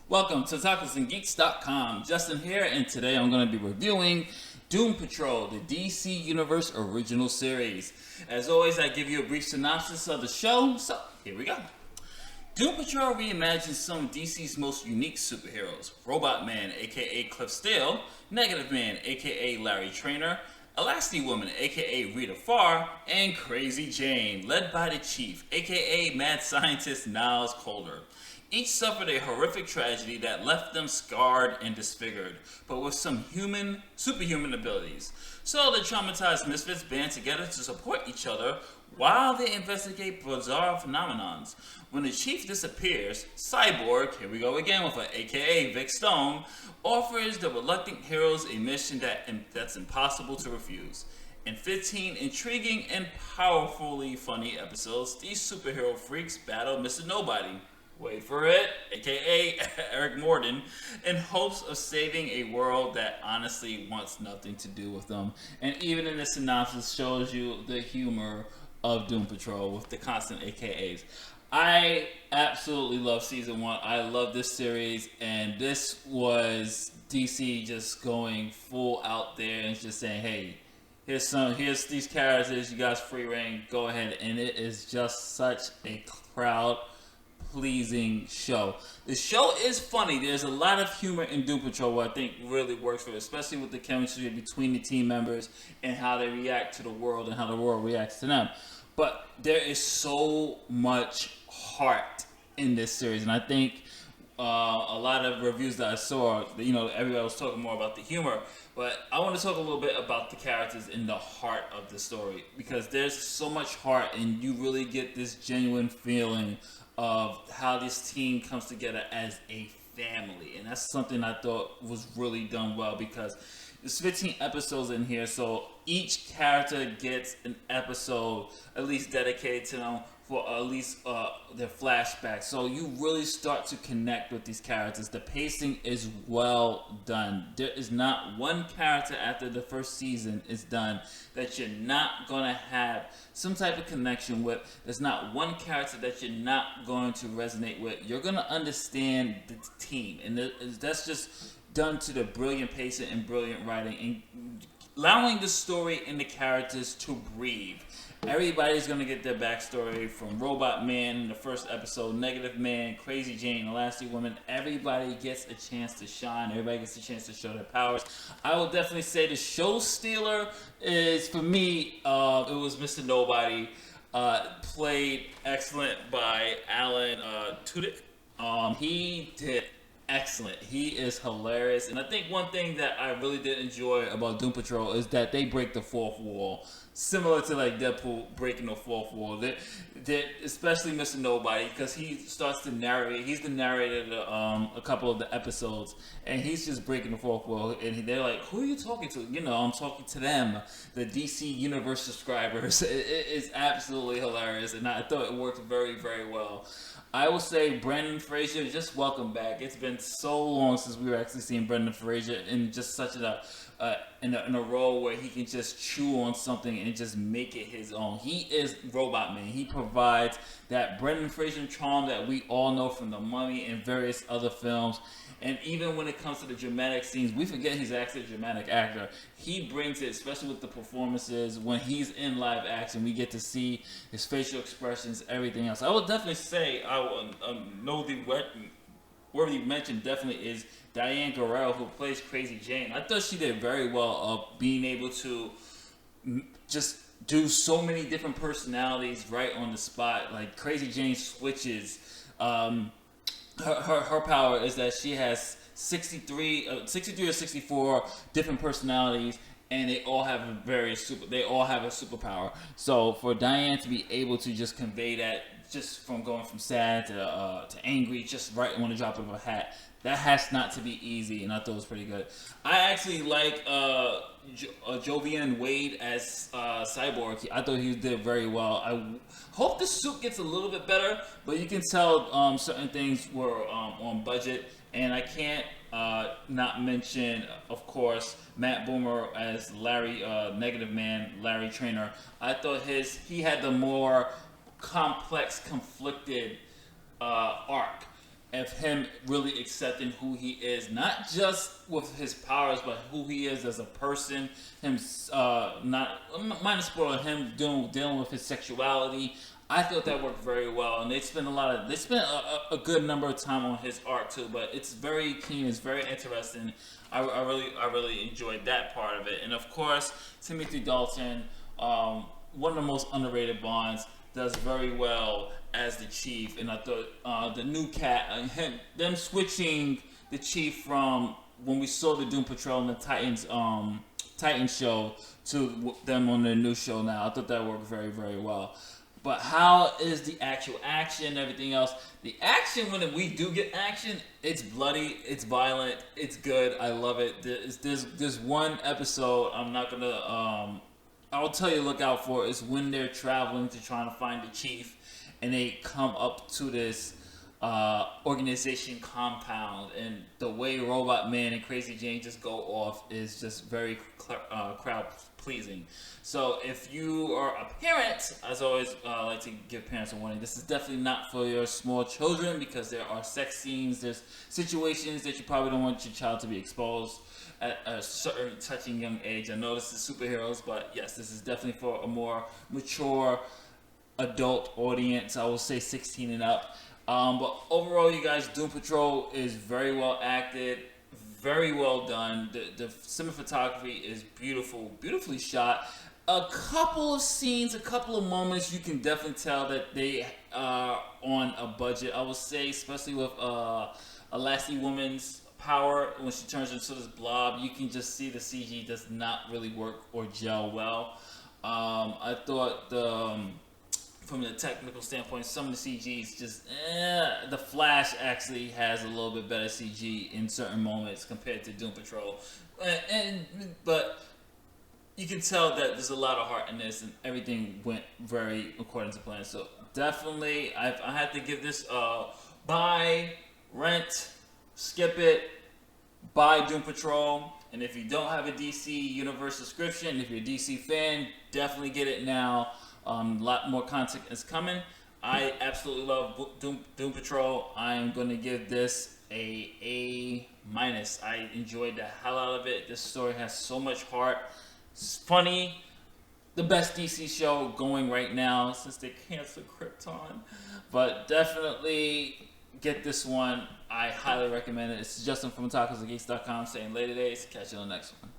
Welcome to TacosandGeeks.com. Justin here, and today I'm going to be reviewing Doom Patrol, the DC Universe original series. As always, I give you a brief synopsis of the show, so here we go. Doom Patrol reimagines some of DC's most unique superheroes. Robotman, aka Cliff Steele, Negative Man, aka Larry Trainor, Elasti-Woman, aka Rita Farr, and Crazy Jane, led by the Chief, aka Mad Scientist Niles Caulder. Each suffered a horrific tragedy that left them scarred and disfigured, but with some superhuman abilities. So the traumatized misfits band together to support each other while they investigate bizarre phenomenons. When the Chief disappears, Cyborg, here we go again with a aka Vic Stone, offers the reluctant heroes a mission that's impossible to refuse. In 15 intriguing and powerfully funny episodes, these superhero freaks battle Mr. Nobody, wait for it, aka Eric Morden, in hopes of saving a world that honestly wants nothing to do with them. And even in the synopsis shows you the humor of Doom Patrol with the constant AKAs. I absolutely love season 1. I love this series, and this was DC just going full out there and just saying, hey, here's these characters, you guys free reign, go ahead. And it is just such a crowd pleasing show. The show is funny. There's a lot of humor in Doom Patrol, what I think really works for it, especially with the chemistry between the team members and how they react to the world and how the world reacts to them. But there is so much heart in this series, and I think a lot of reviews that I saw, everybody was talking more about the humor, but I want to talk a little bit about the characters in the heart of the story, because there's so much heart, and you really get this genuine feeling of how this team comes together as a family. And that's something I thought was really done well, because there's 15 episodes in here, so each character gets an episode at least dedicated to them for at least their flashbacks. So you really start to connect with these characters. The pacing is well done. There is not one character after the first season is done that you're not going to have some type of connection with. There's not one character that you're not going to resonate with. You're going to understand the team. And that's just done to the brilliant pacing and brilliant writing and allowing the story and the characters to breathe. Everybody's going to get their backstory, from Robotman in the first episode, Negative Man, Crazy Jane, Elasti-Woman. Everybody gets a chance to shine. Everybody gets a chance to show their powers. I will definitely say the show stealer is, for me, it was Mr. Nobody, played excellent by Alan Tudyk. He did excellent. He is hilarious. And I think one thing that I really did enjoy about Doom Patrol is that they break the fourth wall. Similar to like Deadpool breaking the fourth wall. That especially Mr. Nobody, because he starts to narrate. He's the narrator of a couple of the episodes, and he's just breaking the fourth wall. And they're like, "Who are you talking to?" I'm talking to them, the DC Universe subscribers. It is absolutely hilarious, and I thought it worked very, very well. I will say Brendan Fraser, just welcome back. It's been so long since we were actually seeing Brendan Fraser in just such in a role where he can just chew on something and just make it his own. He is Robotman. He provides that Brendan Fraser charm that we all know from The Mummy and various other films. And even when it comes to the dramatic scenes, we forget he's actually a dramatic actor. He brings it, especially with the performances. When he's in live action, we get to see his facial expressions, everything else. I would definitely say, worthy mention definitely is Diane Guerrero, who plays Crazy Jane. I thought she did very well of being able to just do so many different personalities right on the spot. Like Crazy Jane switches. Her power is that she has 63 or 64 different personalities, and they all have a superpower. So for Diane to be able to just convey that, just from going from sad to angry, just right on the drop of a hat, that has not to be easy, and I thought it was pretty good. I actually like Jovian Wade as Cyborg. I thought he did very well. I hope the suit gets a little bit better, but you can tell certain things were on budget. And I can't not mention, of course, Matt Boomer as Larry, Negative Man, Larry Trainor. I thought he had the more complex, conflicted arc. of him really accepting who he is, not just with his powers, but who he is as a person. Him, not minus spoiler, him dealing with his sexuality. I thought that worked very well, and they spent a good number of time on his art too. But it's very keen, it's very interesting. I really enjoyed that part of it, and of course, Timothy Dalton, one of the most underrated Bonds, does very well as the Chief. And I thought the new cat, them switching the Chief from when we saw the Doom Patrol and the Titans show to them on their new show now. I thought that worked very, very well. But how is the actual action and everything else? The action, when we do get action, it's bloody, it's violent, it's good. I love it. There's one episode I'm not gonna I'll tell you to look out for. Is when they're traveling to trying to find the Chief, and they come up to this organization compound, and the way Robotman and Crazy Jane just go off is just very crowd pleasing. So if you are a parent, as always, I like to give parents a warning. This is definitely not for your small children, because there are sex scenes, there's situations that you probably don't want your child to be exposed at a certain touching young age. I know this is superheroes, but yes, this is definitely for a more mature adult audience. I will say 16 and up. But overall, you guys, Doom Patrol is very well acted, very well done. The cinematography is beautifully shot. A couple of scenes, a couple of moments, you can definitely tell that they are on a budget. I would say, especially with Elasti-Woman's power, when she turns into this blob, you can just see the CG does not really work or gel well. I thought from the technical standpoint, some of the CGs just the Flash actually has a little bit better CG in certain moments compared to Doom Patrol, but you can tell that there's a lot of heart in this, and everything went very according to plan. So definitely, I had to give this buy, rent, skip it, buy Doom Patrol. And if you don't have a DC Universe subscription, if you're a DC fan, definitely get it now. A lot more content is coming. I absolutely love Doom Patrol. I am going to give this A-. I enjoyed the hell out of it. This story has so much heart. It's funny. The best DC show going right now since they canceled Krypton. But definitely get this one. I highly recommend it. It's Justin from TacosandGeeks.com saying later days. Catch you on the next one.